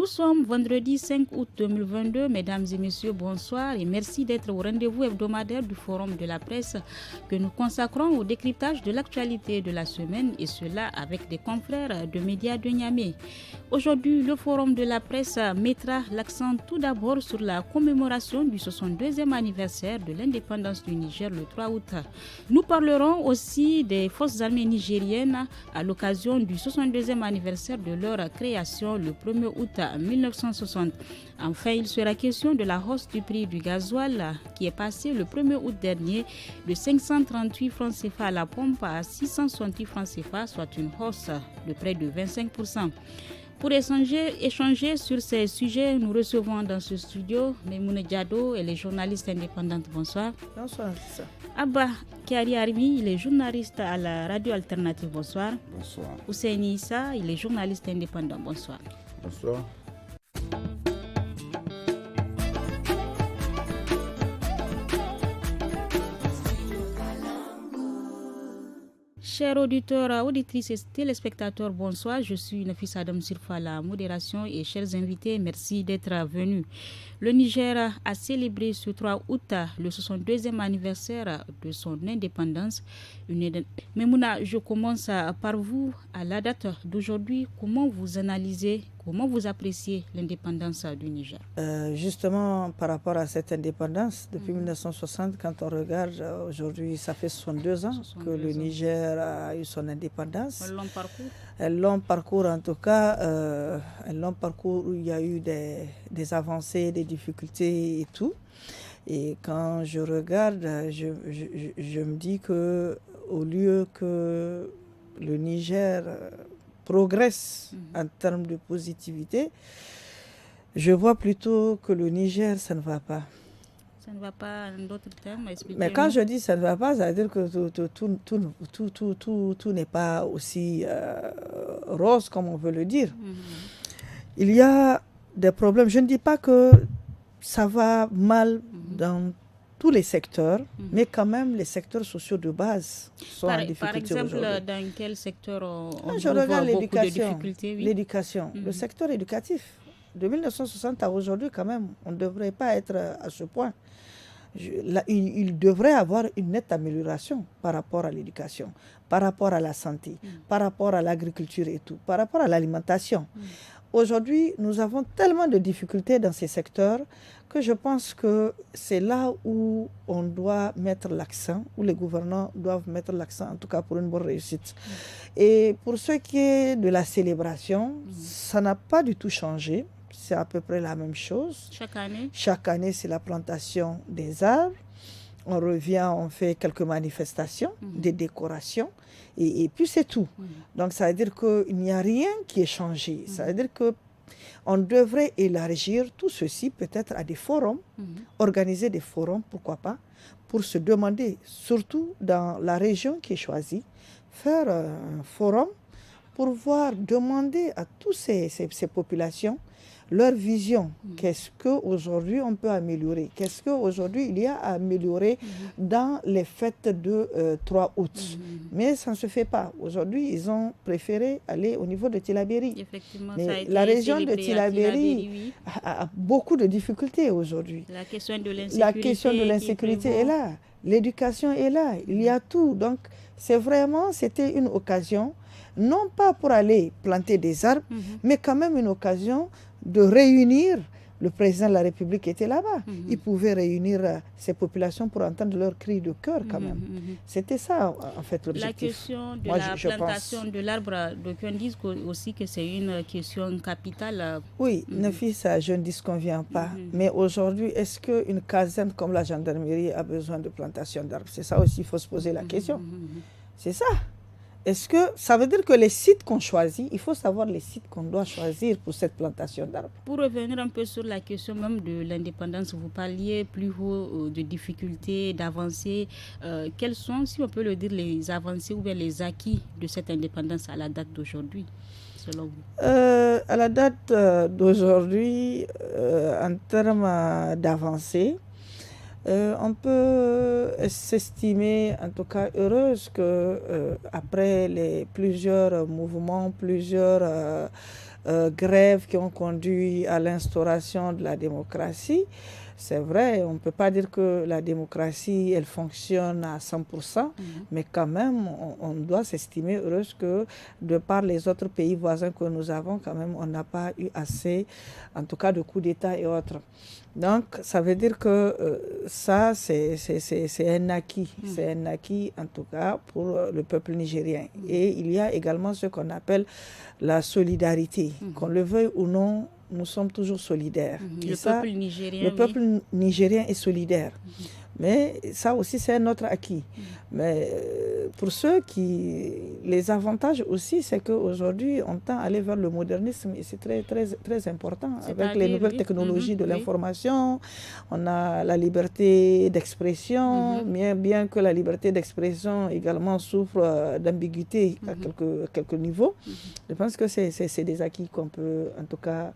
Nous sommes vendredi 5 août 2022. Mesdames et messieurs, bonsoir et merci d'être au rendez-vous hebdomadaire du Forum de la presse que nous consacrons au décryptage de l'actualité de la semaine et cela avec des confrères de médias de Niamey. Aujourd'hui, le Forum de la presse mettra l'accent tout d'abord sur la commémoration du 62e anniversaire de l'indépendance du Niger le 3 août. Nous parlerons aussi des forces armées nigériennes à l'occasion du 62e anniversaire de leur création le 1er août 1960. Enfin, il sera question de la hausse du prix du gasoil qui est passé le 1er août dernier de 538 francs CFA à la pompe à 668 francs CFA, soit une hausse de près de 25%. Pour échanger sur ces sujets, nous recevons dans ce studio Memouna Diado, elle est journaliste indépendante. Bonsoir. Bonsoir. Abba Kiari Armi, il est journaliste à la radio alternative. Bonsoir. Bonsoir. Ousseini Issa, il est journaliste indépendant. Bonsoir. Bonsoir. Chers auditeurs, auditrices et téléspectateurs, bonsoir. Je suis Nafis Adam Sirfa, la modération et chers invités, merci d'être venus. Le Niger a célébré ce 3 août le 62e anniversaire de son indépendance. Memouna, je commence par vous. À la date d'aujourd'hui, comment vous analysez, comment vous appréciez l'indépendance du Niger? Justement, par rapport à cette indépendance, depuis 1960, quand on regarde aujourd'hui, ça fait 62 ans que le Niger a eu son indépendance. Un long parcours? Un long parcours, en tout cas, un long parcours où il y a eu des avancées, des difficultés et tout. Et quand je regarde, je me dis que au lieu que le Niger progresse en termes de positivité, je vois plutôt que le Niger, ça ne va pas. Ça ne va pas en d'autres termes, expliquez-moi. Mais quand je dis ça ne va pas, ça veut dire que tout n'est pas aussi rose comme on veut le dire. Il y a des problèmes. Je ne dis pas que ça va mal dans tous les secteurs, mais quand même les secteurs sociaux de base sont en difficulté. Par exemple, dans quel secteur on je voit regarde beaucoup de difficultés? Oui. L'éducation, le secteur éducatif. De 1960 à aujourd'hui, quand même, on ne devrait pas être à ce point. Il devrait avoir une nette amélioration par rapport à l'éducation, par rapport à la santé, par rapport à l'agriculture et tout, par rapport à l'alimentation. Aujourd'hui, nous avons tellement de difficultés dans ces secteurs que je pense que c'est là où on doit mettre l'accent, où les gouvernants doivent mettre l'accent, en tout cas pour une bonne réussite. Et pour ce qui est de la célébration, ça n'a pas du tout changé. C'est à peu près la même chose. Chaque année? Chaque année, c'est la plantation des arbres. On revient, on fait quelques manifestations, des décorations, et puis c'est tout. Donc ça veut dire qu'il n'y a rien qui est changé. Ça veut dire qu'on devrait élargir tout ceci peut-être à des forums, organiser des forums, pourquoi pas, pour se demander, surtout dans la région qui est choisie, faire un forum pour demander à toutes ces populations leur vision. Qu'est-ce qu'aujourd'hui on peut améliorer? Qu'est-ce qu'aujourd'hui il y a à améliorer dans les fêtes de 3 août? Mais ça ne se fait pas. Aujourd'hui, ils ont préféré aller au niveau de Tillabéri. Effectivement, mais ça a été la région de Tillabéri, oui, a beaucoup de difficultés aujourd'hui. La question de l'insécurité est là. L'éducation est là. Il y a tout. Donc, c'était une occasion, non pas pour aller planter des arbres, mais quand même une occasion de réunir. Le président de la République était là-bas. Il pouvait réunir ces populations pour entendre leurs cris de cœur quand même. C'était ça, en fait, l'objectif. La question de la plantation de l'arbre, d'aucuns disent aussi que c'est une question capitale. Oui, Nafisa, je ne disconviens pas. Mais aujourd'hui, est-ce qu'une caserne comme la gendarmerie a besoin de plantation d'arbres? C'est ça aussi, il faut se poser la question. C'est ça. Est-ce que ça veut dire que les sites qu'on choisit, il faut savoir les sites qu'on doit choisir pour cette plantation d'arbres? Pour revenir un peu sur la question même de l'indépendance, vous parliez plus haut de difficultés, d'avancées. Quelles sont, si on peut le dire, les avancées ou bien les acquis de cette indépendance à la date d'aujourd'hui, selon vous? À la date d'aujourd'hui, en termes d'avancées, on peut s'estimer en tout cas heureuse que après plusieurs mouvements, plusieurs grèves qui ont conduit à l'instauration de la démocratie. C'est vrai, on ne peut pas dire que la démocratie, elle fonctionne à 100%, mais quand même, on doit s'estimer heureuse que, de par les autres pays voisins que nous avons, quand même, on n'a pas eu assez, en tout cas, de coups d'État et autres. Donc, ça veut dire que ça, c'est un acquis. C'est un acquis, en tout cas, pour le peuple nigérien. Et il y a également ce qu'on appelle la solidarité. Qu'on le veuille ou non, nous sommes toujours solidaires. Le peuple nigérien est solidaire. Mais ça aussi, c'est un autre acquis. Mais pour ceux qui... Les avantages aussi, c'est qu'aujourd'hui, on tend à aller vers le modernisme et c'est très, très, très important. Avec les nouvelles technologies de l'information, on a la liberté d'expression, bien que la liberté d'expression également souffre d'ambiguïté à quelques niveaux. Je pense que c'est des acquis qu'on peut, en tout cas,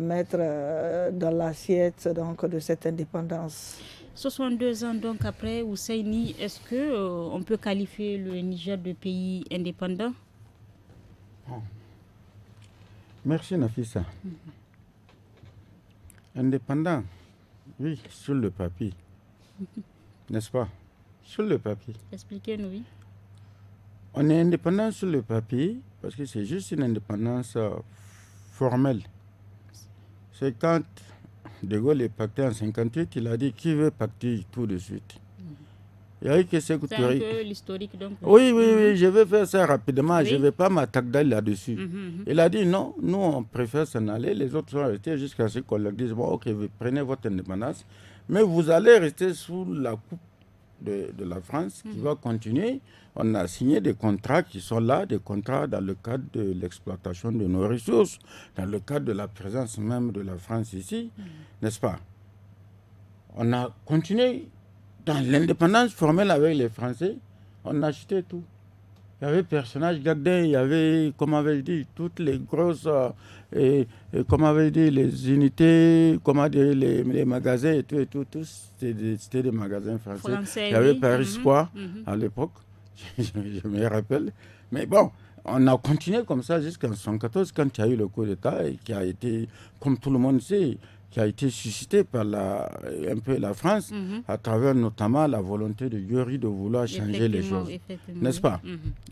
mettre dans l'assiette donc, de cette indépendance. 62 ans donc après Ousseini, est-ce qu'on peut qualifier le Niger de pays indépendant? Merci Nafissa. Indépendant, oui, sur le papier. N'est-ce pas? Sur le papier. Expliquez-nous, oui. On est indépendant sur le papier parce que c'est juste une indépendance formelle. C'est quand De Gaulle est pacté en 1958, il a dit qui veut pacter tout de suite. Il y a eu que c'est un peu l'historique donc. Oui, je vais faire ça rapidement, je ne vais pas m'attaquer là-dessus. Il a dit non, nous on préfère s'en aller, les autres sont restés jusqu'à ce qu'on leur dise bon, ok, vous prenez votre indépendance, mais vous allez rester sous la coupe de la France qui va continuer. On a signé des contrats qui sont là, des contrats dans le cadre de l'exploitation de nos ressources, dans le cadre de la présence même de la France ici, n'est-ce pas? On a continué dans l'indépendance formelle avec les Français, on a acheté tout. Il y avait Personnage Gardin, il y avait, comme on avait dit, toutes les grosses, comme on avait dit, les unités, comment dire, les magasins et tout, c'était des magasins français. Il y avait Paris Square à l'époque, je me rappelle. Mais bon, on a continué comme ça jusqu'en 1974 quand il y a eu le coup d'État et qui a été, comme tout le monde sait, qui a été suscité par un peu la France, à travers notamment la volonté de Yori de vouloir changer les choses. N'est-ce pas?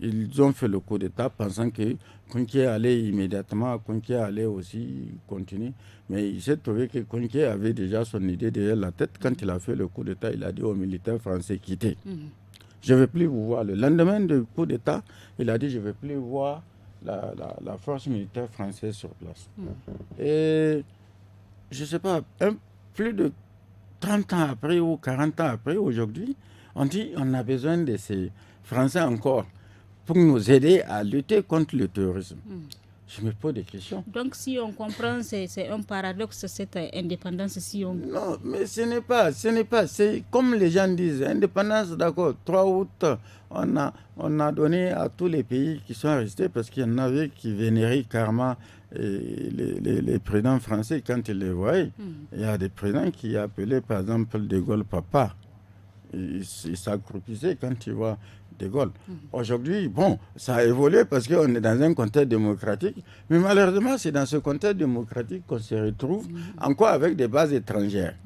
Ils ont fait le coup d'État pensant que Kounké allait immédiatement, Kounké allait aussi continuer. Mais il s'est trouvé que Kounké avait déjà son idée derrière la tête. Quand il a fait le coup d'État, il a dit aux militaires français quittez. Je ne vais plus vous voir. Le lendemain du coup d'État, il a dit je ne vais plus voir la force militaire française sur place. Et je ne sais pas, plus de 30 ans après ou 40 ans après, aujourd'hui, on dit qu'on a besoin de ces Français encore pour nous aider à lutter contre le terrorisme. Je me pose des questions. Donc, si on comprend, c'est un paradoxe, cette indépendance. Si on... Non, mais ce n'est pas. C'est comme les gens disent, indépendance, d'accord, 3 août, on a donné à tous les pays qui sont restés parce qu'il y en avait qui vénéraient carrément les présidents français quand ils les voyaient. Il y a des présidents qui appelaient, par exemple, De Gaulle papa. Ils s'accroupissaient quand ils voient De Gaulle. Aujourd'hui, bon, ça a évolué parce qu'on est dans un contexte démocratique, mais malheureusement, c'est dans ce contexte démocratique qu'on se retrouve encore avec des bases étrangères,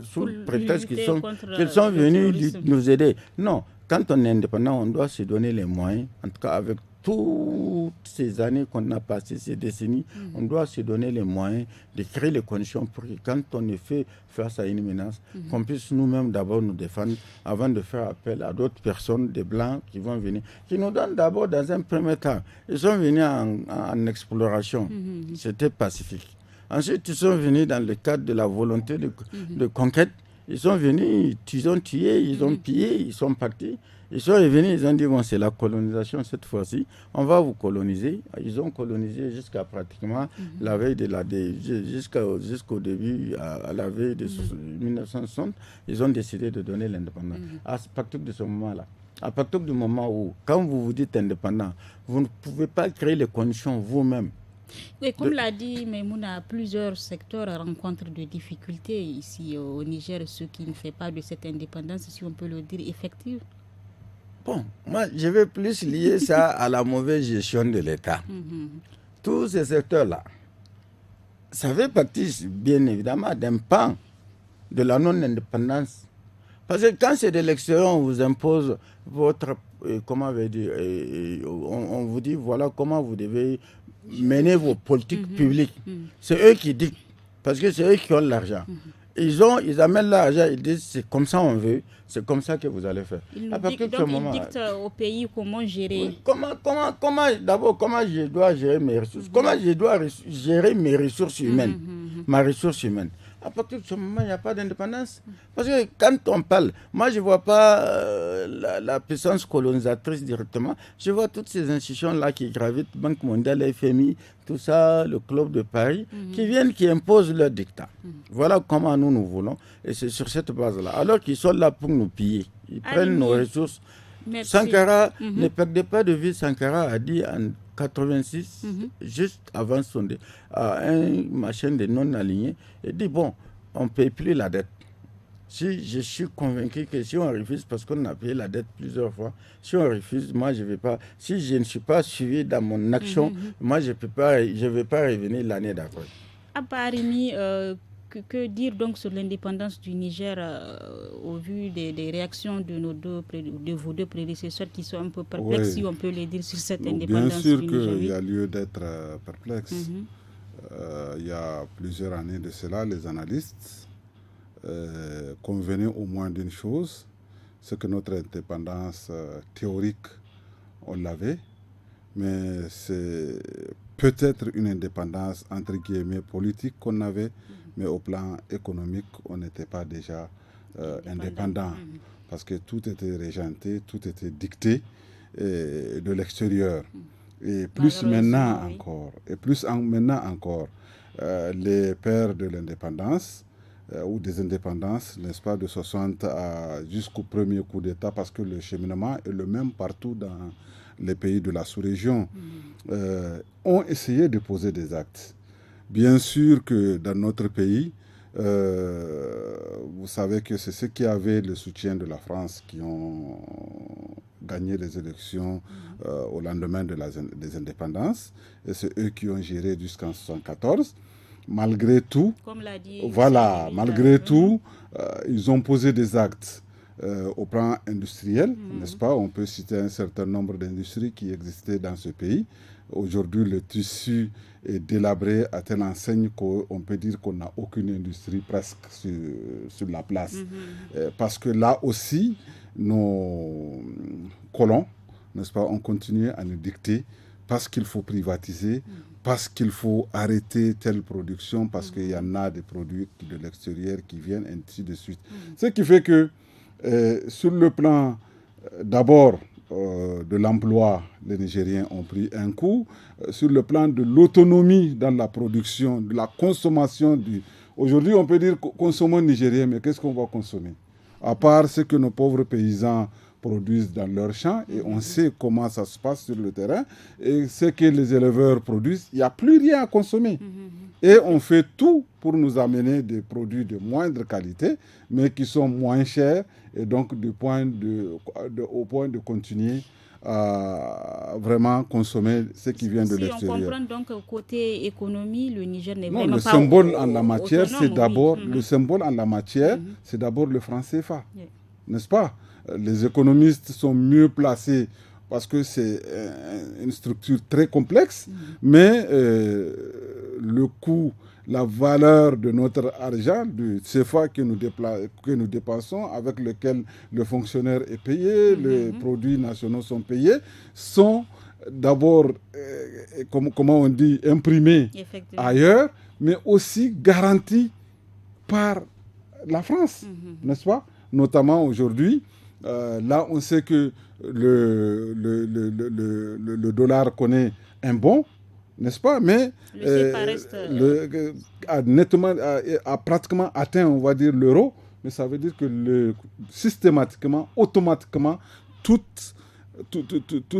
sous prétexte qu'ils sont venus nous aider. Non, quand on est indépendant, on doit se donner les moyens, en tout cas avec toutes ces années qu'on a passées, ces décennies, on doit se donner les moyens de créer les conditions pour que quand on est fait face à une menace, qu'on puisse nous-mêmes d'abord nous défendre avant de faire appel à d'autres personnes, des Blancs qui vont venir, qui nous donnent d'abord dans un premier temps. Ils sont venus en exploration, c'était pacifique. Ensuite, ils sont venus dans le cadre de la volonté de conquête. Ils sont venus, ils ont tué, ils ont pillé, ils sont partis. Ils sont revenus, ils ont dit, bon, c'est la colonisation cette fois-ci, on va vous coloniser. Ils ont colonisé jusqu'à pratiquement la veille jusqu'au début, à la veille de 1960, ils ont décidé de donner l'indépendance. À partir de ce moment-là, à partir du moment où, quand vous vous dites indépendant, vous ne pouvez pas créer les conditions vous-même. Oui, comme l'a dit Maïmouna, plusieurs secteurs rencontrent des difficultés ici au Niger, ce qui ne fait pas de cette indépendance, si on peut le dire, effective. Bon, moi, je vais plus lier ça à la mauvaise gestion de l'État. Tous ces secteurs-là, ça fait partie, bien évidemment, d'un pan de la non-indépendance. Parce que quand c'est de l'extérieur, on vous impose votre... comment on dire, on vous dit, voilà comment vous devez mener vos politiques publiques. C'est eux qui dictent, parce que c'est eux qui ont l'argent. Ils amènent l'argent, ils disent, c'est comme ça on veut, c'est comme ça que vous allez faire. Ils dictent au pays comment gérer. Oui, d'abord, comment je dois gérer mes ressources, comment je dois gérer mes ressources humaines, ma ressource humaine. À partir de ce moment, il n'y a pas d'indépendance. Parce que quand on parle, moi je ne vois pas la puissance colonisatrice directement. Je vois toutes ces institutions-là qui gravitent, Banque mondiale, FMI, tout ça, le Club de Paris, qui viennent, qui imposent leur dictat. Voilà comment nous voulons. Et c'est sur cette base-là. Alors qu'ils sont là pour nous piller. Ils prennent nos ressources. Merci. Sankara, ne perdez pas de vue, Sankara a dit en 86, juste avant à un machin de non-aligné, il dit, bon, on ne paye plus la dette. Si je suis convaincu que si on refuse, parce qu'on a payé la dette plusieurs fois, si on refuse, moi je ne vais pas, si je ne suis pas suivi dans mon action, moi je ne vais pas revenir l'année d'après. Abba Arimi, que dire donc sur l'indépendance du Niger au vu des réactions de vos deux prédécesseurs qui sont un peu perplexes, si on peut les dire, sur cette indépendance du Niger? Bien sûr qu'il y a lieu d'être perplexe. Il y a plusieurs années de cela, les analystes convenaient au moins d'une chose, c'est que notre indépendance théorique, on l'avait, mais c'est peut-être une indépendance entre guillemets politique qu'on avait, mais au plan économique, on n'était pas déjà indépendant, parce que tout était régenté, tout était dicté de l'extérieur. Et plus maintenant encore, les pères de l'indépendance ou des indépendances, n'est-ce pas, de 60 jusqu'au premier coup d'État, parce que le cheminement est le même partout dans les pays de la sous-région, ont essayé de poser des actes. Bien sûr que dans notre pays, vous savez que c'est ceux qui avaient le soutien de la France qui ont gagné les élections au lendemain des indépendances. Et c'est eux qui ont géré jusqu'en 1974. Malgré tout, comme l'a dit, ils ont posé des actes au plan industriel, n'est-ce pas? On peut citer un certain nombre d'industries qui existaient dans ce pays. Aujourd'hui, le tissu est délabré à telle enseigne qu'on peut dire qu'on n'a aucune industrie presque sur la place. Parce que là aussi, nos colons, n'est-ce pas, ont continué à nous dicter parce qu'il faut privatiser, parce qu'il faut arrêter telle production, parce qu'il y en a des produits de l'extérieur qui viennent, ainsi de suite. Ce qui fait que sur le plan d'abord de l'emploi, les Nigériens ont pris un coup. Sur le plan de l'autonomie dans la production, de la consommation. Aujourd'hui, on peut dire consommons nigérien, mais qu'est-ce qu'on va consommer? À part ce que nos pauvres paysans produisent dans leurs champs, et on sait comment ça se passe sur le terrain, et ce que les éleveurs produisent, il n'y a plus rien à consommer. Et on fait tout pour nous amener des produits de moindre qualité, mais qui sont moins chers, et donc au point de continuer à vraiment consommer ce qui vient de l'extérieur. Si on comprend donc côté économie, le Niger n'est non, vraiment le pas symbole en la matière, c'est d'abord oui. le symbole en la matière, c'est d'abord le franc CFA, n'est-ce pas? Les économistes sont mieux placés parce que c'est une structure très complexe, mais le coût, la valeur de notre argent, du CFA que nous dépensons, avec lequel le fonctionnaire est payé, les produits nationaux sont payés, sont d'abord, comment on dit, imprimés ailleurs, mais aussi garantis par la France, n'est-ce pas? Notamment aujourd'hui, là on sait que le dollar connaît un bond, n'est-ce pas? Mais a pratiquement atteint, on va dire, l'euro, mais ça veut dire que systématiquement, automatiquement, toute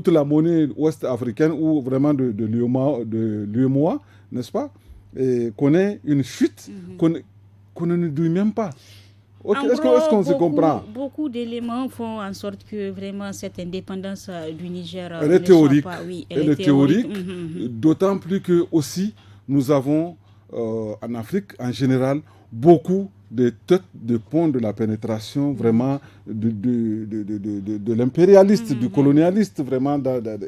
la monnaie ouest-africaine ou vraiment de l'UEMOA, n'est-ce pas, connaît une chute qu'on ne dit même pas. Est-ce qu'on se comprend? Beaucoup d'éléments font en sorte que vraiment cette indépendance du Niger elle est théorique. Soit pas, oui, elle est théorique. D'autant plus que aussi nous avons en Afrique en général beaucoup de têtes de pont de la pénétration vraiment de l'impérialiste, du colonialiste vraiment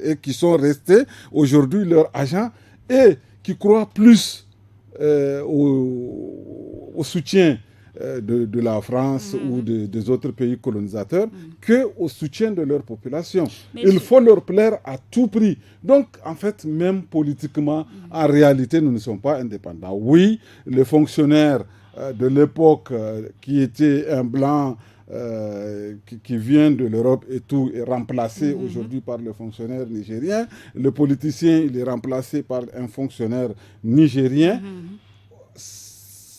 et qui sont restés aujourd'hui leurs agents et qui croient plus au soutien de la France ou des autres pays colonisateurs qu'au soutien de leur population. Il faut leur plaire à tout prix. Donc, en fait, même politiquement, en réalité, nous ne sommes pas indépendants. Oui, les fonctionnaires de l'époque qui était un blanc qui vient de l'Europe et tout est remplacé aujourd'hui par le fonctionnaire nigérien. Le politicien, il est remplacé par un fonctionnaire nigérien.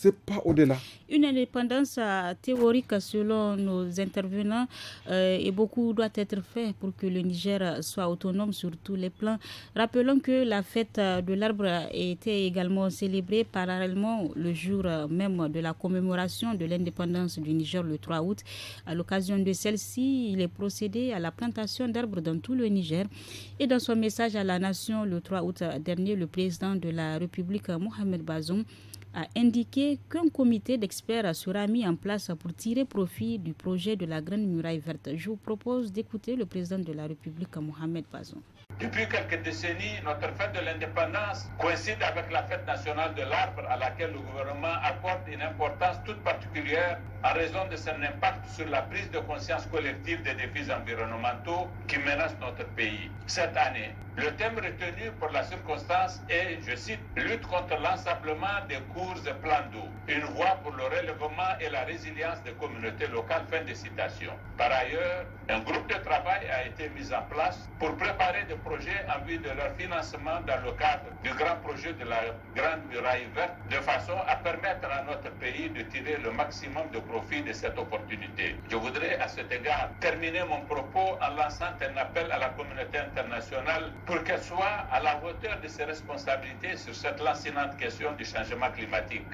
C'est pas au-delà. Une indépendance théorique selon nos intervenants et beaucoup doit être fait pour que le Niger soit autonome sur tous les plans. Rappelons que la fête de l'arbre était également célébrée parallèlement le jour même de la commémoration de l'indépendance du Niger le 3 août. À l'occasion de celle-ci, il est procédé à la plantation d'arbres dans tout le Niger. Et dans son message à la nation le 3 août dernier, le président de la République, Mohamed Bazoum, a indiqué qu'un comité d'experts sera mis en place pour tirer profit du projet de la Grande Muraille Verte. Je vous propose d'écouter le président de la République, Mohamed Bazoum. Depuis quelques décennies, notre fête de l'indépendance coïncide avec la fête nationale de l'arbre à laquelle le gouvernement accorde une importance toute particulière en raison de son impact sur la prise de conscience collective des défis environnementaux qui menacent notre pays. Cette année, le thème retenu pour la circonstance est, je cite, « Lutte contre l'ensablement des cours et plans d'eau, une voie pour le relèvement et la résilience des communautés locales ». Fin de citation. Par ailleurs, un groupe de travail a été mis en place pour préparer des projets en vue de leur financement dans le cadre du grand projet de la Grande Muraille Verte, de façon à permettre à notre pays de tirer le maximum de profit de cette opportunité. Je voudrais à cet égard terminer mon propos en lançant un appel à la communauté internationale pour qu'elle soit à la hauteur de ses responsabilités sur cette lancinante question du changement climatique.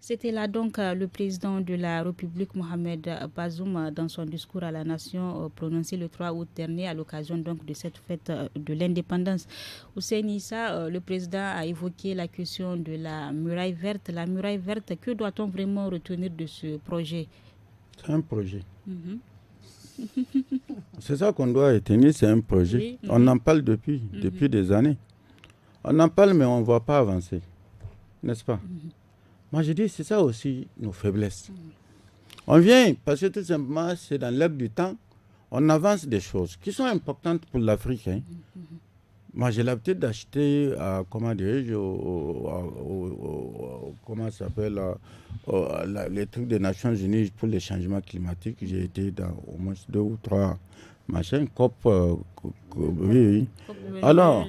C'était là donc le président de la République, Mohamed Bazoum, dans son discours à la nation prononcé le 3 août dernier à l'occasion donc de cette fête de l'indépendance. Hussein Issa, le président a évoqué la question de la muraille verte. La muraille verte, que doit-on vraiment retenir de ce projet? C'est un projet. C'est ça qu'on doit retenir, c'est un projet. Oui. On en parle depuis des années. On en parle, mais on ne va pas avancer. N'est-ce pas? Moi, je dis, c'est ça aussi nos faiblesses. On vient, parce que tout simplement, c'est dans l'air du temps, on avance des choses qui sont importantes pour l'Afrique. Hein. Moi, j'ai l'habitude d'acheter, comment dirais-je, comment ça s'appelle, les trucs des Nations Unies pour les changements climatiques. J'ai été dans au moins 2 ou 3 machins, COP, oui. Alors,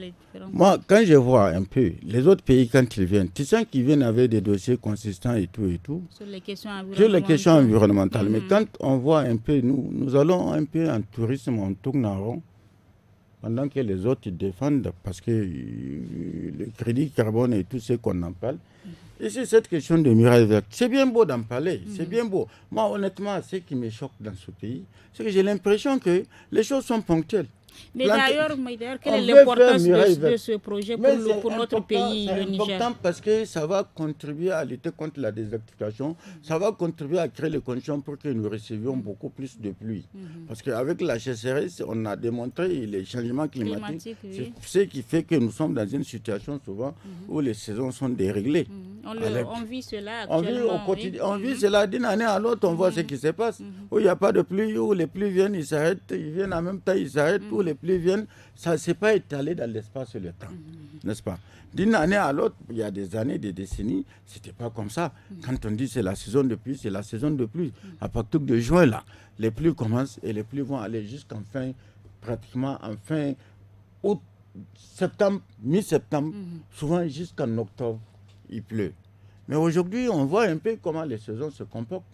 moi, quand je vois un peu les autres pays, quand ils viennent, tu sens qu'ils viennent avec des dossiers consistants et tout. Sur les questions environnementales. Mais quand on voit un peu, nous allons un peu en tourisme, on tourne en rond, pendant que les autres ils défendent, parce que le crédit carbone et tout ce qu'on en parle. Et c'est cette question de muraille verte. C'est bien beau d'en parler, c'est bien beau. Moi, honnêtement, ce qui me choque dans ce pays, c'est que j'ai l'impression que les choses sont ponctuelles. Mais d'ailleurs, quelle est l'importance de ce projet pour notre pays, le Niger? C'est important parce que ça va contribuer à lutter contre la désertification, ça va contribuer à créer les conditions pour que nous recevions beaucoup plus de pluie. Parce qu'avec la sécheresse, on a démontré les changements climatiques. C'est ce qui fait que nous sommes dans une situation souvent où les saisons sont déréglées. On vit cela actuellement. On vit au quotidien. On vit cela d'une année à l'autre, on voit ce qui se passe. Où il n'y a pas de pluie, où les pluies viennent, ils s'arrêtent, ils viennent en même temps, ils s'arrêtent, où les pluies viennent, ça ne s'est pas étalé dans l'espace et le temps, n'est-ce pas? D'une année à l'autre, il y a des années, des décennies, ce n'était pas comme ça. Quand on dit c'est la saison de pluie, c'est la saison de pluie. À partir de juin, là, les pluies commencent et les pluies vont aller jusqu'en pratiquement en fin août, septembre, mi-septembre, souvent jusqu'en octobre, il pleut. Mais aujourd'hui, on voit un peu comment les saisons se comportent.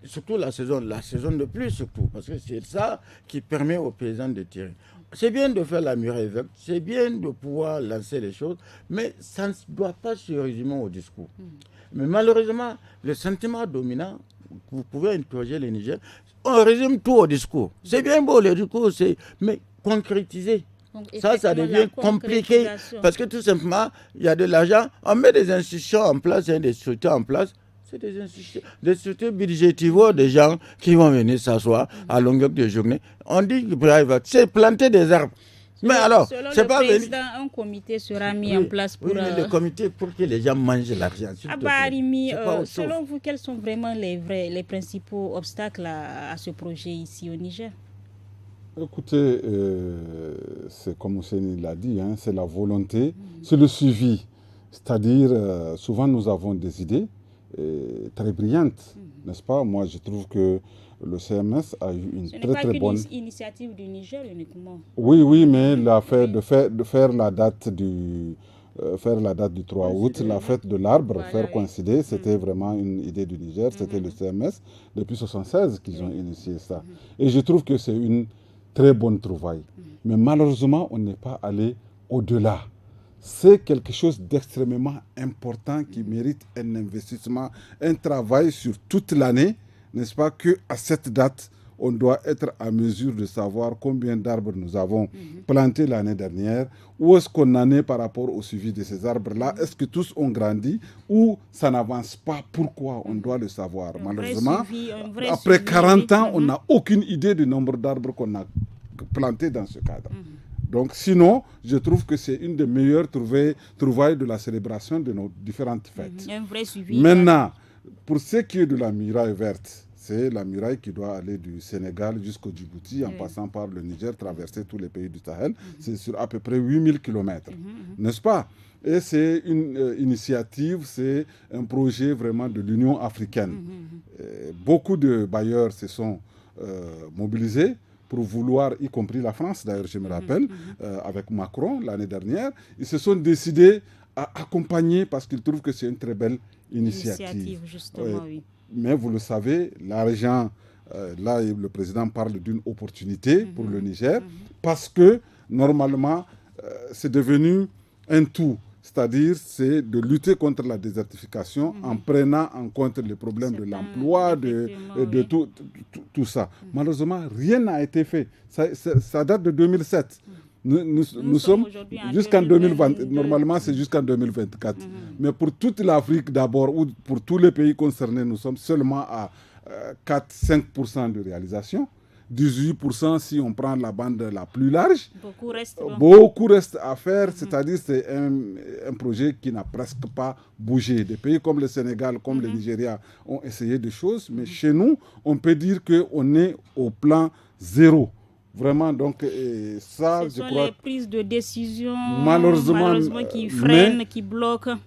Surtout la saison de pluie, surtout, parce que c'est ça qui permet aux paysans de tirer. C'est bien de faire la muraille verte, c'est bien de pouvoir lancer les choses, mais ça ne doit pas se résumer au discours. Mais malheureusement, le sentiment dominant vous pouvez interroger les Nigériens. On résume tout au discours. C'est bien beau le discours, mais concrétiser. Donc, ça devient compliqué parce que tout simplement, il y a de l'argent, on met des institutions en place, des structures en place. C'est des structures budgétivores, des gens qui vont venir s'asseoir à longueur de journée. On dit que c'est planter des arbres. Mais alors, c'est pas président, un comité sera mis en place pour... Oui, le comité pour que les gens mangent l'argent. Arimi, selon vous, quels sont vraiment les principaux obstacles à ce projet ici au Niger? Écoutez, c'est comme Ousseini l'a dit, c'est la volonté, c'est le suivi. C'est-à-dire, souvent nous avons des idées très brillantes, n'est-ce pas? Moi, je trouve que le CMS a eu une très bonne... Ce n'est pas qu'une initiative du Niger uniquement. Oui, mais de faire la date du 3 août, la fête de l'arbre, faire coïncider, c'était vraiment une idée du Niger, c'était le CMS, depuis 1976 qu'ils ont initié ça. Et je trouve que c'est une très bonne trouvaille. Mais malheureusement, on n'est pas allé au-delà. C'est quelque chose d'extrêmement important qui mérite un investissement, un travail sur toute l'année, n'est-ce pas, qu'à cette date, on doit être à mesure de savoir combien d'arbres nous avons plantés l'année dernière, où est-ce qu'on en est par rapport au suivi de ces arbres-là, est-ce que tous ont grandi ou ça n'avance pas, pourquoi, on doit le savoir. Malheureusement, après 40 ans, on n'a aucune idée du nombre d'arbres qu'on a plantés dans ce cadre. Donc sinon, je trouve que c'est une des meilleures trouvailles de la célébration de nos différentes fêtes. Un vrai suivi. Maintenant, pour ce qui est de la muraille verte, c'est la muraille qui doit aller du Sénégal jusqu'au Djibouti, en passant par le Niger, traverser tous les pays du Sahel. C'est sur à peu près 8000 km, n'est-ce pas? Et c'est une initiative, c'est un projet vraiment de l'Union africaine. Beaucoup de bailleurs se sont mobilisés pour vouloir, y compris la France, d'ailleurs je me rappelle, avec Macron l'année dernière, ils se sont décidés à accompagner parce qu'ils trouvent que c'est une très belle initiative. Justement, oui. Mais vous le savez, l'argent, là le président parle d'une opportunité pour le Niger parce que normalement c'est devenu un tout. C'est-à-dire, c'est de lutter contre la désertification en prenant en compte les problèmes de l'emploi, de tout ça. Malheureusement, rien n'a été fait. Ça date de 2007. Nous sommes jusqu'en 2020. Normalement, c'est jusqu'en 2024. Mais pour toute l'Afrique d'abord, ou pour tous les pays concernés, nous sommes seulement à 4-5% de réalisation. 18% si on prend la bande la plus large. Beaucoup reste à faire, c'est-à-dire c'est un projet qui n'a presque pas bougé. Des pays comme le Sénégal, comme le Nigeria ont essayé des choses, mais chez nous, on peut dire qu'on est au plan zéro. Vraiment, donc, ça, je crois... les prises de décision, malheureusement qui freinent, qui bloquent.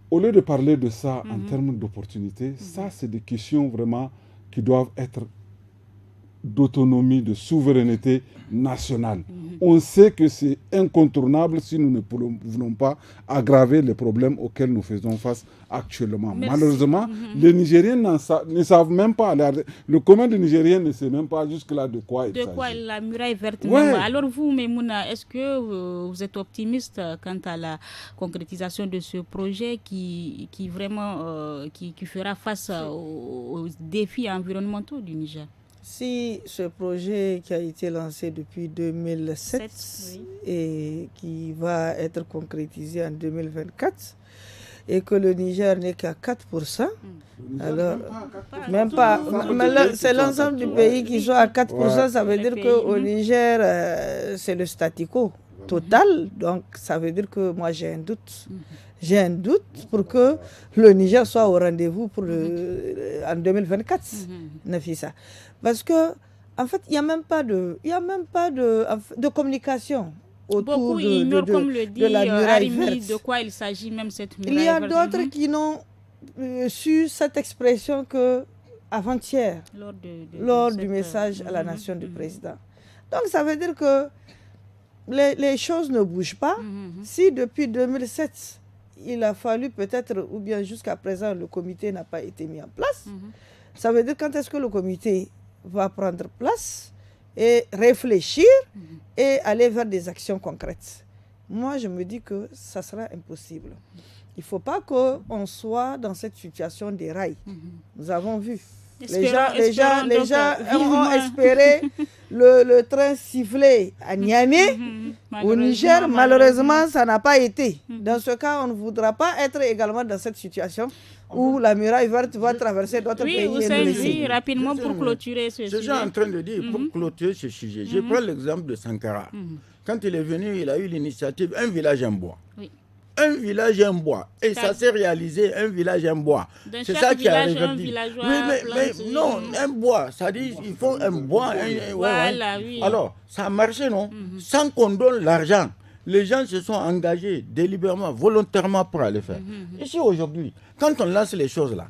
Au lieu de parler de ça en termes d'opportunités, ça, c'est des questions vraiment qui doivent être d'autonomie, de souveraineté nationale. On sait que c'est incontournable si nous ne voulons pas aggraver les problèmes auxquels nous faisons face actuellement. Malheureusement, les Nigériens ne savent même pas. Le commun des Nigériens ne sait même pas jusque-là de quoi il s'agit. De quoi la muraille verte. Alors vous, Memouna, est-ce que vous êtes optimiste quant à la concrétisation de ce projet qui vraiment qui fera face aux défis environnementaux du Niger? Si ce projet qui a été lancé depuis 2007 et qui va être concrétisé en 2024 et que le Niger n'est qu'à 4%, alors même pas, c'est l'ensemble du pays qui soit à 4%, ça veut dire qu'au Niger, c'est le statu quo total, donc ça veut dire que moi j'ai un doute. J'ai un doute pour que le Niger soit au rendez-vous en 2024, Nafisa. Parce que, en fait, il n'y a même pas de communication autour beaucoup ignorent, comme le dit de la muraille Arimi, verte. De quoi il s'agit même cette muraille verte. Il y a verte. d'autres qui n'ont su cette expression que avant-hier, lors du message à la nation du président. Donc, ça veut dire que les choses ne bougent pas. Si depuis 2007, il a fallu peut-être, ou bien jusqu'à présent, le comité n'a pas été mis en place, ça veut dire quand est-ce que le comité va prendre place et réfléchir et aller vers des actions concrètes. Moi, je me dis que ça sera impossible. Il ne faut pas qu'on soit dans cette situation des rails. Nous avons vu Les gens ont espéré le train sifflé à Niamey. Au Niger, malheureusement, ça n'a pas été. Dans ce cas, on ne voudra pas être également dans cette situation où la muraille verte va traverser d'autres pays. Oui, rapidement pour clôturer ce sujet. Je suis en train de dire, pour clôturer ce sujet, je prends l'exemple de Sankara. Quand il est venu, il a eu l'initiative Un village en bois. Oui. Un village en bois. Et ça s'est réalisé, un village en bois. C'est ça qui a révélé. Oui, mais non, un bois. Ça dit, il faut un bois. Voilà, oui. Alors, ça a marché, non? Sans qu'on donne l'argent. Les gens se sont engagés délibérément, volontairement pour aller faire. Ici, aujourd'hui, quand on lance les choses là,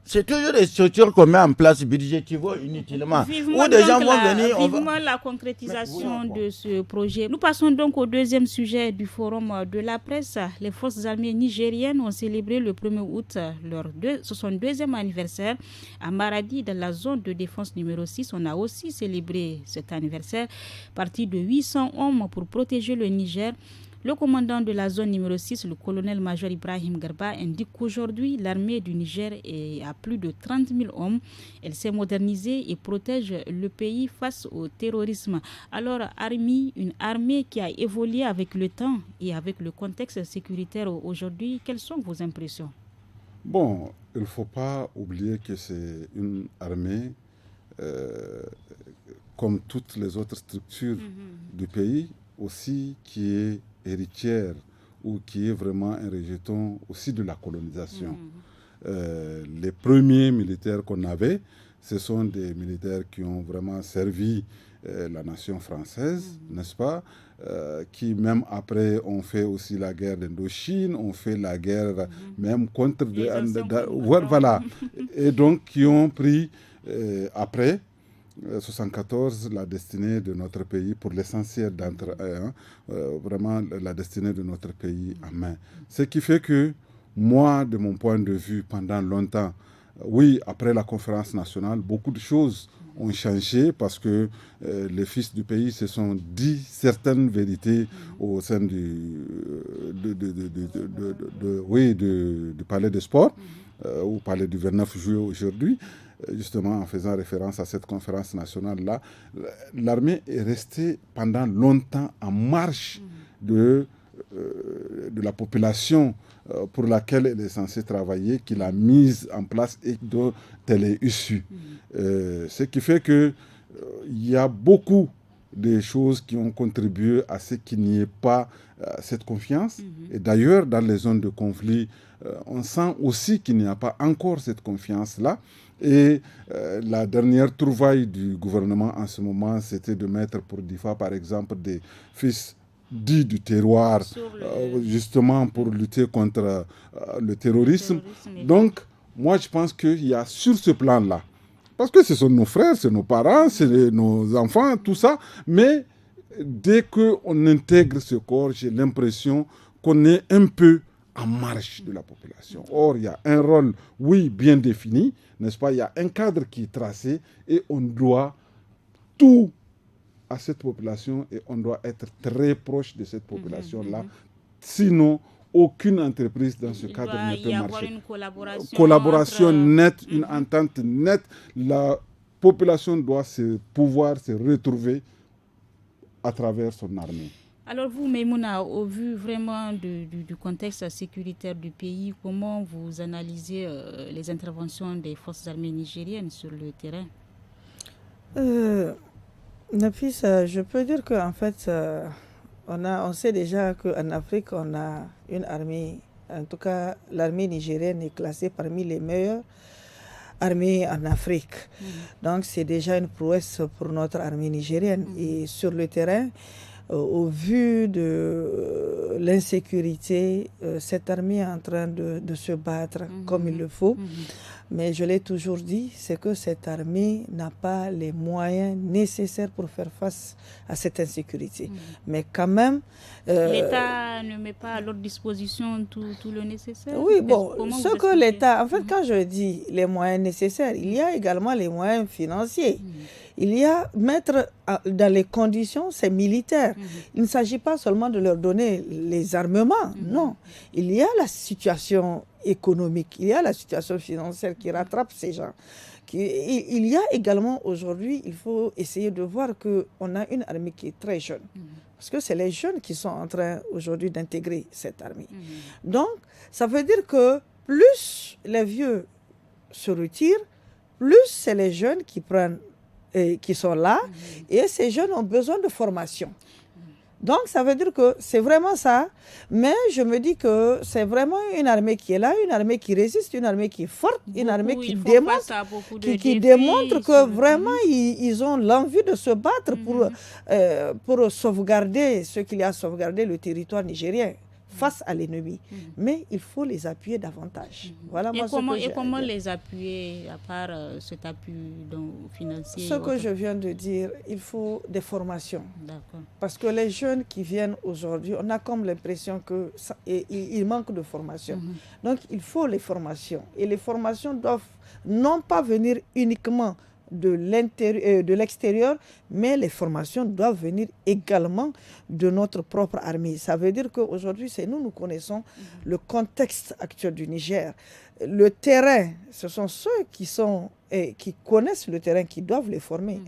c'est toujours des structures qu'on met en place budgétivement inutilement. Vivement des gens vont venir. Vivement la concrétisation de ce projet. Nous passons donc au deuxième sujet du forum de la presse. Les forces armées nigériennes ont célébré le 1er août leur 62e anniversaire à Maradi, dans la zone de défense numéro 6. On a aussi célébré cet anniversaire. Parti de 800 hommes pour protéger le Niger. Le commandant de la zone numéro 6, le colonel-major Ibrahim Garba, indique qu'aujourd'hui, l'armée du Niger est à plus de 30 000 hommes. Elle s'est modernisée et protège le pays face au terrorisme. Alors, une armée qui a évolué avec le temps et avec le contexte sécuritaire aujourd'hui, quelles sont vos impressions? Bon, il ne faut pas oublier que c'est une armée, comme toutes les autres structures du pays, aussi qui est héritière ou qui est vraiment un rejeton aussi de la colonisation. Les premiers militaires qu'on avait, ce sont des militaires qui ont vraiment servi la nation française, n'est-ce pas, qui même après ont fait aussi la guerre d'Indochine, ont fait la guerre même contre... voilà. Et donc qui ont pris après 1974, la destinée de notre pays, pour l'essentiel d'entre eux, vraiment la destinée de notre pays en main. Ce qui fait que moi, de mon point de vue, pendant longtemps, oui, après la conférence nationale, beaucoup de choses ont changé parce que les fils du pays se sont dit certaines vérités au sein du palais de sport, ou palais du 29 juillet aujourd'hui. Justement, en faisant référence à cette conférence nationale-là, l'armée est restée pendant longtemps en marche de la population pour laquelle elle est censée travailler, qu'il a mise en place et dont elle est issue. Ce qui fait qu'il y a beaucoup de choses qui ont contribué à ce qu'il n'y ait pas cette confiance. Et d'ailleurs, dans les zones de conflit, on sent aussi qu'il n'y a pas encore cette confiance-là. Et la dernière trouvaille du gouvernement en ce moment, c'était de mettre pour DIFA, par exemple, des fils dits du terroir, justement pour lutter contre le terrorisme. Donc, moi, je pense qu'il y a sur ce plan-là, parce que ce sont nos frères, c'est nos parents, c'est nos enfants, tout ça, mais dès qu'on intègre ce corps, j'ai l'impression qu'on est un peu en marge de la population. Or, il y a un rôle, oui, bien défini, n'est-ce pas? Il y a un cadre qui est tracé et on doit tout à cette population et on doit être très proche de cette population-là. Sinon, aucune entreprise dans ce cadre ne peut marcher. Une collaboration nette, une entente nette. La population doit pouvoir se retrouver à travers son armée. Alors vous, Maïmouna, au vu vraiment du contexte sécuritaire du pays, comment vous analysez les interventions des forces armées nigériennes sur le terrain? Nafis, je peux dire qu'en fait, on sait déjà qu'en Afrique, on a une armée, en tout cas l'armée nigérienne est classée parmi les meilleures armées en Afrique. Donc c'est déjà une prouesse pour notre armée nigérienne. Et sur le terrain, au vu de l'insécurité, cette armée est en train de se battre comme il le faut. Mais je l'ai toujours dit, c'est que cette armée n'a pas les moyens nécessaires pour faire face à cette insécurité. Mais quand même... l'État ne met pas à leur disposition tout le nécessaire? Oui, bon, ce que l'État... En fait, quand je dis les moyens nécessaires, il y a également les moyens financiers. Il y a mettre dans les conditions ces militaires. Il ne s'agit pas seulement de leur donner les armements, non. Il y a la situation économique, il y a la situation financière qui rattrape ces gens, il y a également aujourd'hui, il faut essayer de voir qu'on a une armée qui est très jeune. Parce que c'est les jeunes qui sont en train aujourd'hui d'intégrer cette armée. Donc, ça veut dire que plus les vieux se retirent, plus c'est les jeunes qui prennent et qui sont là, et ces jeunes ont besoin de formation. Donc, ça veut dire que c'est vraiment ça. Mais je me dis que c'est vraiment une armée qui est là, une armée qui résiste, une armée qui est forte, une armée qui démontre que vraiment ils ont l'envie de se battre pour sauvegarder ce qu'il y a à sauvegarder, le territoire nigérien face à l'ennemi. Mais il faut les appuyer davantage. Voilà comment les appuyer, à part cet appui financier? Ce que je viens de dire, il faut des formations. Parce que les jeunes qui viennent aujourd'hui, on a comme l'impression qu'il manque de formation. Donc il faut les formations. Et les formations doivent non pas venir uniquement de l'extérieur, mais les formations doivent venir également de notre propre armée. Ça veut dire qu'aujourd'hui, nous connaissons le contexte actuel du Niger. Le terrain, ce sont ceux qui connaissent le terrain qui doivent les former.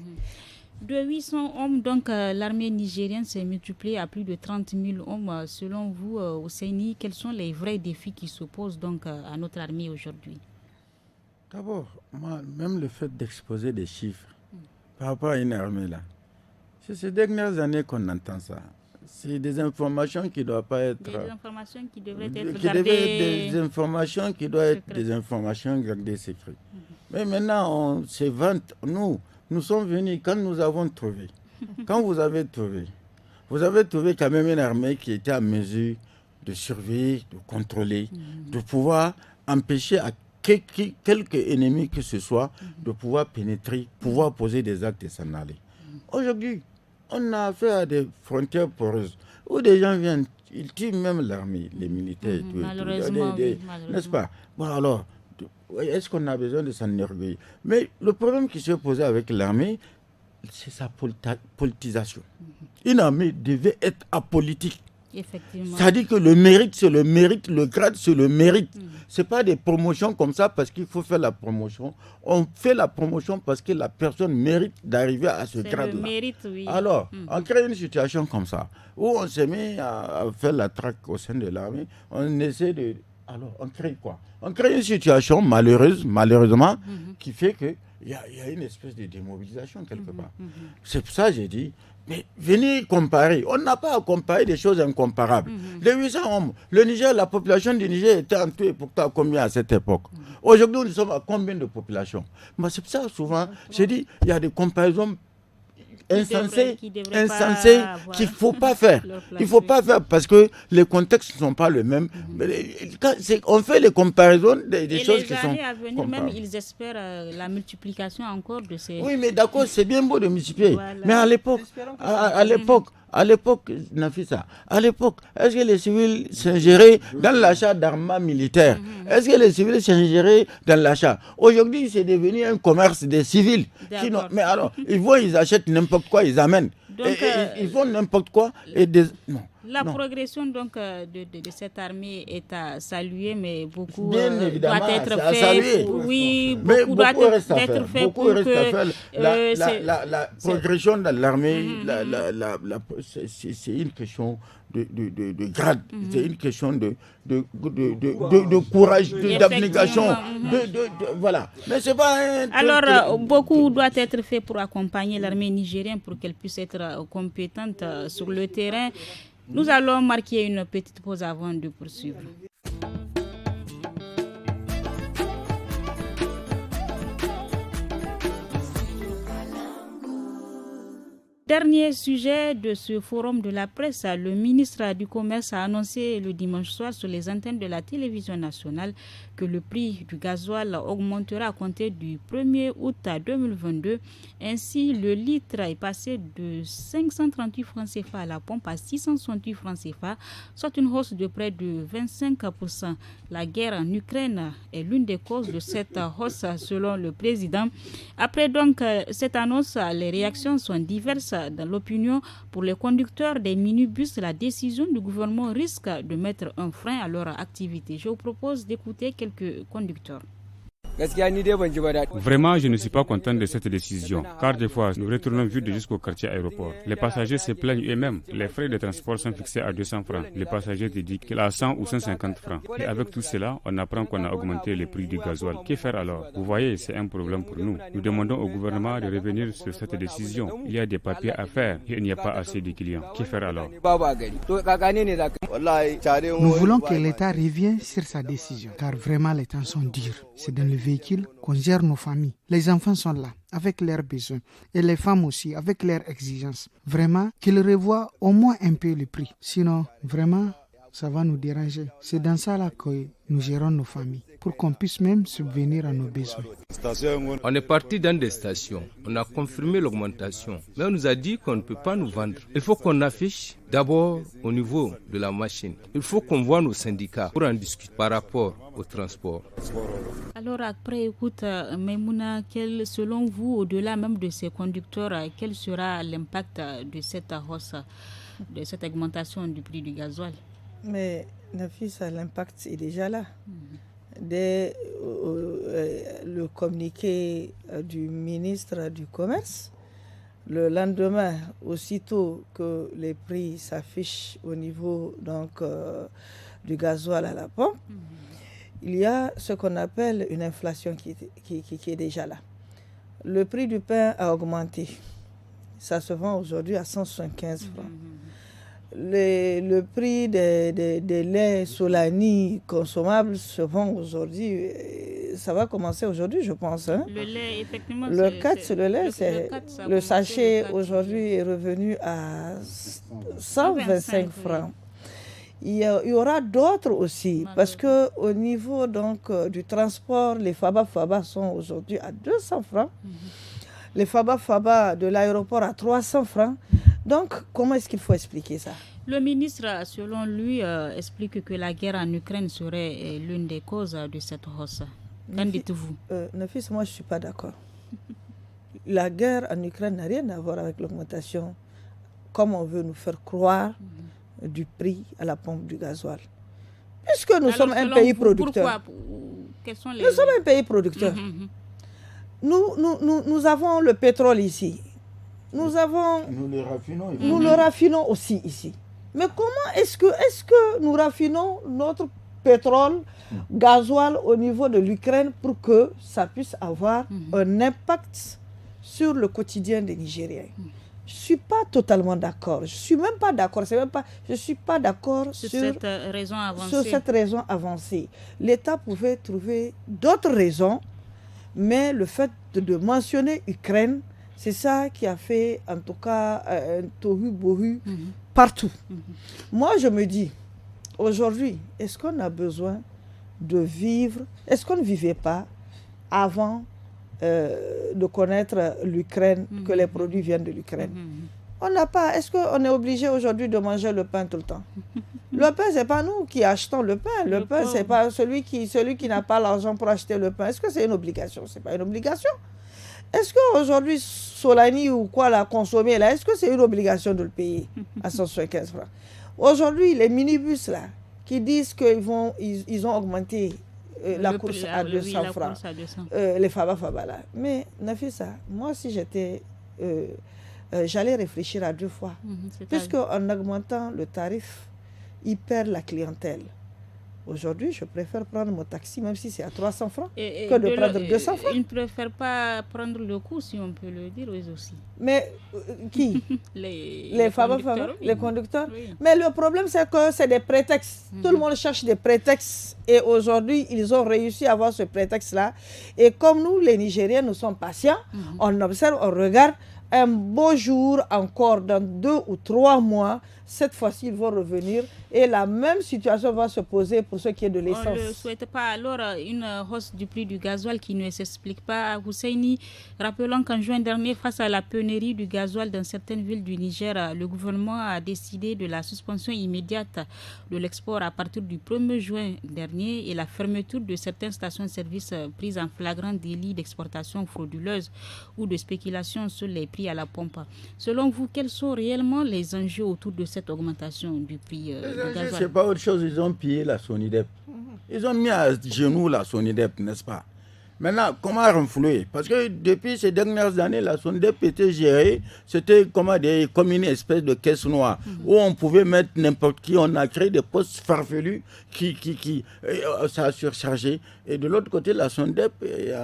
De 800 hommes, donc l'armée nigérienne s'est multipliée à plus de 30 000 hommes. Selon vous, au CENI, quels sont les vrais défis qui s'opposent donc à notre armée aujourd'hui? D'abord, même le fait d'exposer des chiffres par rapport à une armée là, c'est ces dernières années qu'on entend ça. C'est des informations qui ne doivent pas être... Des informations qui devraient être gardées... Des informations qui doivent être des informations gardées secrètes. Mais maintenant, on se vante. Nous sommes venus quand nous avons trouvé. Quand vous avez trouvé quand même une armée qui était en mesure de surveiller, de contrôler, de pouvoir empêcher à quelques ennemis que ce soit, de pouvoir pénétrer, pouvoir poser des actes et s'en aller. Aujourd'hui, on a affaire à des frontières poreuses où des gens viennent, ils tuent même l'armée, les militaires. Malheureusement, n'est-ce pas? Bon alors, est-ce qu'on a besoin de s'enorgueillir? Mais le problème qui s'est posé avec l'armée, c'est sa politisation. Une armée devait être apolitique. C'est-à-dire que le mérite, c'est le mérite, le grade, c'est le mérite. Ce n'est pas des promotions comme ça parce qu'il faut faire la promotion. On fait la promotion parce que la personne mérite d'arriver à ce grade-là. Mérite, oui. Alors, on crée une situation comme ça, où on se met à faire la traque au sein de l'armée. On essaie de... Alors, on crée quoi? On crée une situation malheureusement, qui fait qu'il y a une espèce de démobilisation quelque part. C'est pour ça que j'ai dit, mais venez comparer. On n'a pas à comparer des choses incomparables. Les 800 hommes, le Niger, la population du Niger était en tout et pour toi combien à cette époque? Aujourd'hui, nous sommes à combien de population? Mais c'est pour ça souvent, j'ai dit, il y a des comparaisons insensées qu'il ne faut pas faire. Il ne faut pas faire parce que les contextes ne sont pas les mêmes. On fait les comparaisons des choses qui sont... Et les années à venir, même, ils espèrent la multiplication encore de ces... Oui, mais d'accord, c'est bien beau de multiplier. Voilà. Mais à l'époque, Nafisa, est-ce que les civils s'ingéraient dans l'achat d'armements militaires? Est-ce que les civils s'ingéraient dans l'achat? Aujourd'hui, c'est devenu un commerce des civils. Mais alors, ils achètent n'importe quoi, ils amènent. Donc, ils font n'importe quoi. La progression donc, de cette armée est à saluer, mais beaucoup doit être fait. Oui, beaucoup doit être fait pour que... La progression de l'armée, c'est une question de grade, c'est une question de courage, d'abnégation. Voilà. Mais c'est pas Alors, beaucoup doit être fait pour accompagner l'armée nigérienne pour qu'elle puisse être compétente sur le terrain. Nous allons marquer une petite pause avant de poursuivre. Dernier sujet de ce forum de la presse, le ministre du Commerce a annoncé le dimanche soir sur les antennes de la télévision nationale que le prix du gasoil augmentera à compter du 1er août 2022. Ainsi, le litre est passé de 538 francs CFA à la pompe à 668 francs CFA, soit une hausse de près de 25%. La guerre en Ukraine est l'une des causes de cette hausse selon le président. Après donc cette annonce, les réactions sont diverses dans l'opinion. Pour les conducteurs des minibus, la décision du gouvernement risque de mettre un frein à leur activité. Je vous propose d'écouter quelques conducteurs. Vraiment, je ne suis pas content de cette décision, car des fois, nous retournons vite jusqu'au quartier aéroport. Les passagers se plaignent eux-mêmes. Les frais de transport sont fixés à 200 francs. Les passagers te disent qu'il a 100 ou 150 francs. Et avec tout cela, on apprend qu'on a augmenté les prix du gasoil. Que faire alors? Vous voyez, c'est un problème pour nous. Nous demandons au gouvernement de revenir sur cette décision. Il y a des papiers à faire et il n'y a pas assez de clients. Que faire alors? Nous voulons que l'État revienne sur sa décision, car vraiment les temps sont durs. C'est dans le véhicule qu'on gère nos familles. Les enfants sont là, avec leurs besoins, et les femmes aussi, avec leurs exigences. Vraiment, qu'ils revoient au moins un peu le prix. Sinon, vraiment, ça va nous déranger. C'est dans ça là que nous gérons nos familles, pour qu'on puisse même subvenir à nos besoins. On est parti dans des stations, on a confirmé l'augmentation, mais on nous a dit qu'on ne peut pas nous vendre. Il faut qu'on affiche d'abord au niveau de la machine. Il faut qu'on voit nos syndicats pour en discuter par rapport au transport. Alors après, écoute, Maimouna, selon vous, au-delà même de ces conducteurs, quel sera l'impact de cette hausse, de cette augmentation du prix du gasoil? Mais Nafisa, l'impact est déjà là. Dès le communiqué du ministre du Commerce, le lendemain, aussitôt que les prix s'affichent au niveau du gasoil à la pompe, il y a ce qu'on appelle une inflation qui est déjà là. Le prix du pain a augmenté. Ça se vend aujourd'hui à 175 francs. Le prix des laits Solani consommables se vend aujourd'hui. Ça va commencer aujourd'hui, je pense. Hein? Le lait, effectivement. Le lait, le sachet aujourd'hui est revenu à 125 francs. Il y aura d'autres aussi, parce qu'au niveau du transport, les Faba sont aujourd'hui à 200 francs. Les Faba de l'aéroport à 300 francs. Donc, comment est-ce qu'il faut expliquer ça? Le ministre, selon lui, explique que la guerre en Ukraine serait l'une des causes de cette hausse. Qu'en dites-vous? Nafis, moi, je ne suis pas d'accord. La guerre en Ukraine n'a rien à voir avec l'augmentation, comme on veut nous faire croire, du prix à la pompe du gasoil. Puisque nous sommes un pays producteur. Pourquoi? Nous sommes un pays producteur. Nous avons le pétrole ici. Nous le raffinons aussi ici. Mais comment est-ce que nous raffinons notre pétrole, gasoil au niveau de l'Ukraine pour que ça puisse avoir un impact sur le quotidien des Nigériens? Je ne suis pas totalement d'accord. Je ne suis même pas d'accord. Je ne suis pas d'accord sur cette raison avancée. L'État pouvait trouver d'autres raisons, mais le fait de mentionner Ukraine, c'est ça qui a fait, en tout cas, un tohu-bohu partout. Moi, je me dis, aujourd'hui, est-ce qu'on a besoin de vivre? Est-ce qu'on ne vivait pas avant de connaître l'Ukraine, que les produits viennent de l'Ukraine? On n'a pas. Est-ce qu'on est obligé aujourd'hui de manger le pain tout le temps? Le pain, ce n'est pas nous qui achetons le pain. Le pain, ce n'est pas celui qui n'a pas l'argent pour acheter le pain. Est-ce que c'est une obligation? Ce n'est pas une obligation. Est-ce qu'aujourd'hui, Solani ou quoi l'a consommé là, est-ce que c'est une obligation de le payer à 175 francs? Aujourd'hui, les minibus là, qui disent qu'ils ont augmenté la course à 200 francs, les Faba là. Mais Nafisa, moi si j'étais, j'allais réfléchir à deux fois. Puisque en augmentant le tarif, ils perdent la clientèle. Aujourd'hui, je préfère prendre mon taxi, même si c'est à 300 francs, que de prendre 200 francs. Ils ne préfèrent pas prendre le coup, si on peut le dire, eux aussi. Mais qui? Les conducteurs. Les conducteurs. Oui. Mais le problème, c'est que c'est des prétextes. Tout le monde cherche des prétextes. Et aujourd'hui, ils ont réussi à avoir ce prétexte-là. Et comme nous, les Nigériens, nous sommes patients, on observe, on regarde. Un beau jour, encore dans 2 ou 3 mois, cette fois-ci, ils vont revenir et la même situation va se poser pour ce qui est de l'essence. On ne le souhaite pas. Alors, une hausse du prix du gasoil qui ne s'explique pas. Husseini, rappelons qu'en juin dernier, face à la pénurie du gasoil dans certaines villes du Niger, le gouvernement a décidé de la suspension immédiate de l'export à partir du 1er juin dernier et la fermeture de certaines stations-service prises en flagrant délit d'exportation frauduleuse ou de spéculation sur les prix à la pompe. Selon vous, quels sont réellement les enjeux autour de cette augmentation du prix du gasoil? C'est pas autre chose, ils ont pillé la Sonidep. Ils ont mis à genoux la Sonidep, n'est-ce pas? Maintenant, comment renflouer? Parce que depuis ces dernières années, la SONDEP était gérée, c'était comme une espèce de caisse noire, où on pouvait mettre n'importe qui. On a créé des postes farfelus ça a surchargé. Et de l'autre côté, la SONDEP est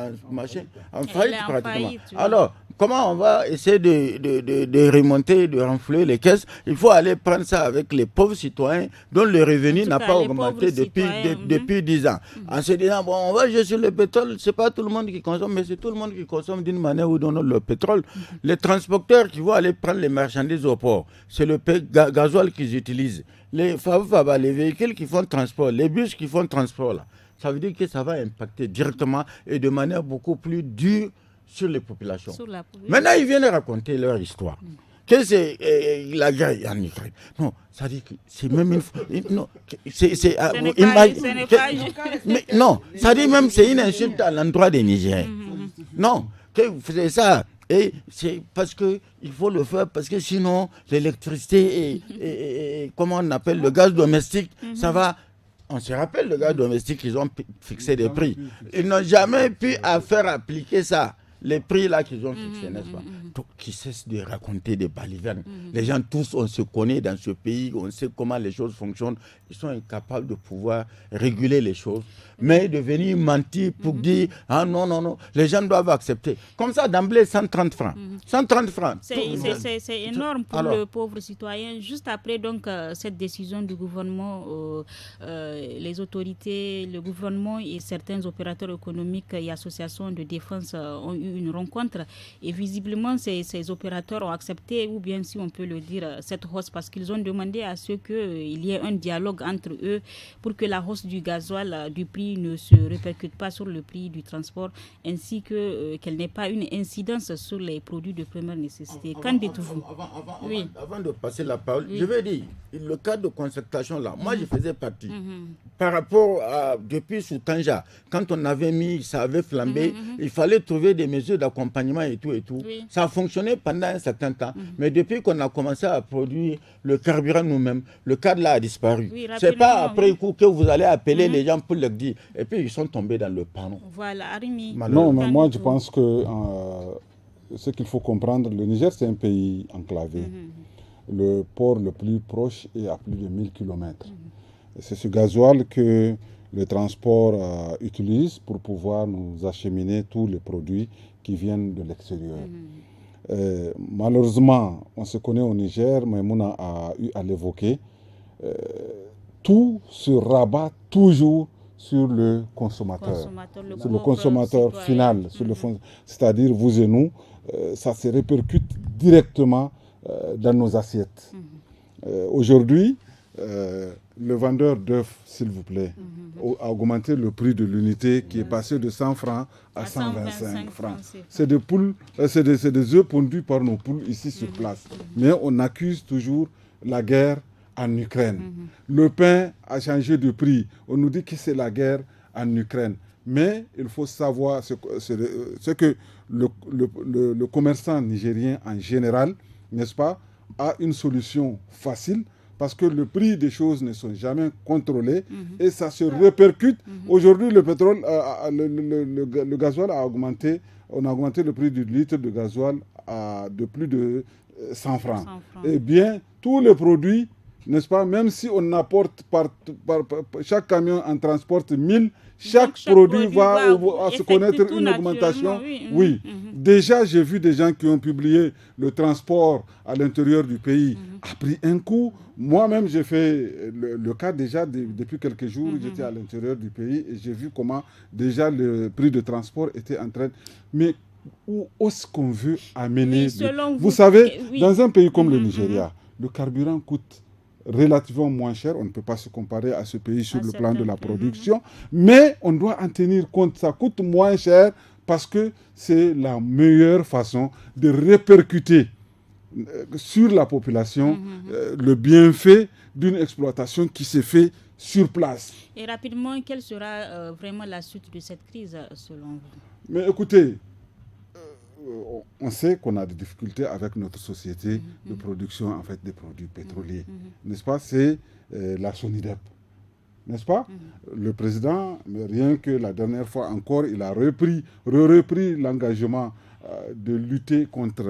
en faillite pratiquement. Alors, comment on va essayer de remonter, de renflouer les caisses? Il faut aller prendre ça avec les pauvres citoyens dont le revenu n'a pas augmenté depuis 10 ans. En se disant, bon, on va jouer sur le pétrole, c'est pas tout le monde qui consomme, mais c'est tout le monde qui consomme d'une manière ou d'une autre le pétrole. Les transporteurs qui vont aller prendre les marchandises au port, c'est le gasoil qu'ils utilisent. Les véhicules qui font transport, les bus qui font transport, là, ça veut dire que ça va impacter directement et de manière beaucoup plus dure sur les populations. Maintenant, ils viennent raconter leur histoire. Que c'est la guerre en Ukraine. Non, ça dit que c'est même une... Non, non, ça dit même c'est une insulte à l'endroit des Nigériens. Non, que vous faites ça. Et c'est parce qu'il faut le faire, parce que sinon, l'électricité et comment on appelle le gaz domestique, ça va... On se rappelle, le gaz domestique, ils ont fixé des prix. Ils n'ont jamais pu faire appliquer ça. Les prix là qu'ils ont fixés, n'est-ce pas? Donc, qui cessent de raconter des balivernes. Les gens tous, on se connaît dans ce pays, on sait comment les choses fonctionnent. Ils sont incapables de pouvoir réguler les choses. Mais de venir mentir pour dire, ah non, non, non, les gens doivent accepter. Comme ça, d'emblée, 130 francs. 130 francs. C'est énorme pour le pauvre citoyen. Juste après donc cette décision du gouvernement, les autorités, le gouvernement et certains opérateurs économiques et associations de défense ont eu une rencontre. Et visiblement, ces opérateurs ont accepté, ou bien si on peut le dire, cette hausse parce qu'ils ont demandé à ce qu'il y ait un dialogue entre eux pour que la hausse du gasoil, du prix, ne se répercute pas sur le prix du transport ainsi qu'elle n'ait pas une incidence sur les produits de première nécessité. Qu'en dites-vous? Avant de passer la parole, je vais dire, le cadre de concertation là, moi je faisais partie. Par rapport à, depuis sous Tanja, quand on avait mis, ça avait flambé, il fallait trouver des mesures d'accompagnement et tout et tout. Ça a fonctionné pendant un certain temps, mais depuis qu'on a commencé à produire le carburant nous-mêmes, le cadre là a disparu. C'est pas après coup que vous allez appeler les gens pour leur dire. Et puis ils sont tombés dans le panneau. Voilà, Arimi. Non, mais moi je pense que ce qu'il faut comprendre, le Niger c'est un pays enclavé. Le port le plus proche est à plus de 1000 km. C'est ce gasoil que le transport utilise pour pouvoir nous acheminer tous les produits qui viennent de l'extérieur. Malheureusement, on se connaît au Niger, Maïmouna a eu à l'évoquer, tout se rabat toujours sur le consommateur, sur le consommateur final, c'est-à-dire vous et nous, ça se répercute directement dans nos assiettes. Aujourd'hui, le vendeur d'œufs, s'il vous plaît, a augmenté le prix de l'unité qui est passé de 100 francs à 125 francs. C'est des poules, c'est des œufs pondus par nos poules ici sur place. Mais on accuse toujours la guerre en Ukraine. Le pain a changé de prix. On nous dit que c'est la guerre en Ukraine. Mais il faut savoir ce que le commerçant nigérien en général, n'est-ce pas, a une solution facile parce que le prix des choses ne sont jamais contrôlés et ça se répercute. Aujourd'hui, le pétrole, le gasoil a augmenté. On a augmenté le prix du litre de gasoil de plus de 100 francs. Eh bien, tous les produits, n'est-ce pas, même si on apporte chaque camion en transporte 1000, chaque produit va se connaître une augmentation. Oui. Déjà, j'ai vu des gens qui ont publié le transport à l'intérieur du pays a pris un coup. Moi-même, j'ai fait le cas déjà depuis quelques jours. J'étais à l'intérieur du pays et j'ai vu comment déjà le prix de transport était en train... Mais où est-ce qu'on veut amener... Vous savez, dans un pays comme le Nigeria, le carburant coûte relativement moins cher. On ne peut pas se comparer à ce pays sur le plan de la production, mais on doit en tenir compte. Ça coûte moins cher parce que c'est la meilleure façon de répercuter sur la population le bienfait d'une exploitation qui se fait sur place. Et rapidement, quelle sera vraiment la suite de cette crise selon vous? Mais écoutez, on sait qu'on a des difficultés avec notre société de production en fait des produits pétroliers, n'est-ce pas? C'est la SONIDEP, n'est-ce pas? Le président, rien que la dernière fois encore, il a repris l'engagement de lutter contre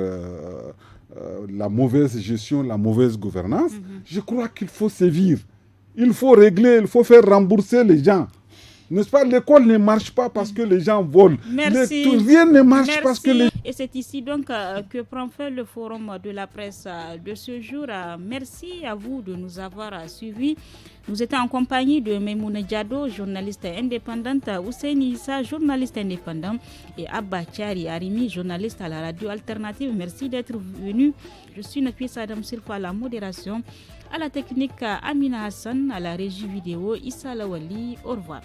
la mauvaise gestion, la mauvaise gouvernance. Je crois qu'il faut sévir. Il faut régler, il faut faire rembourser les gens. N'est-ce pas? L'école ne marche pas parce que les gens volent. Merci. Rien ne marche parce que les... Et c'est ici donc que prend fin le forum de la presse de ce jour. Merci à vous de nous avoir suivis. Nous étions en compagnie de Maimouna Diado, journaliste indépendante, Ousseini Issa, journaliste indépendant, et Abba Tchari Arimi, journaliste à la radio alternative. Merci d'être venu. Je suis Nafisa Adam Sirfa à la modération, à la technique Amina Hassan, à la régie vidéo Issa Lawali. Au revoir.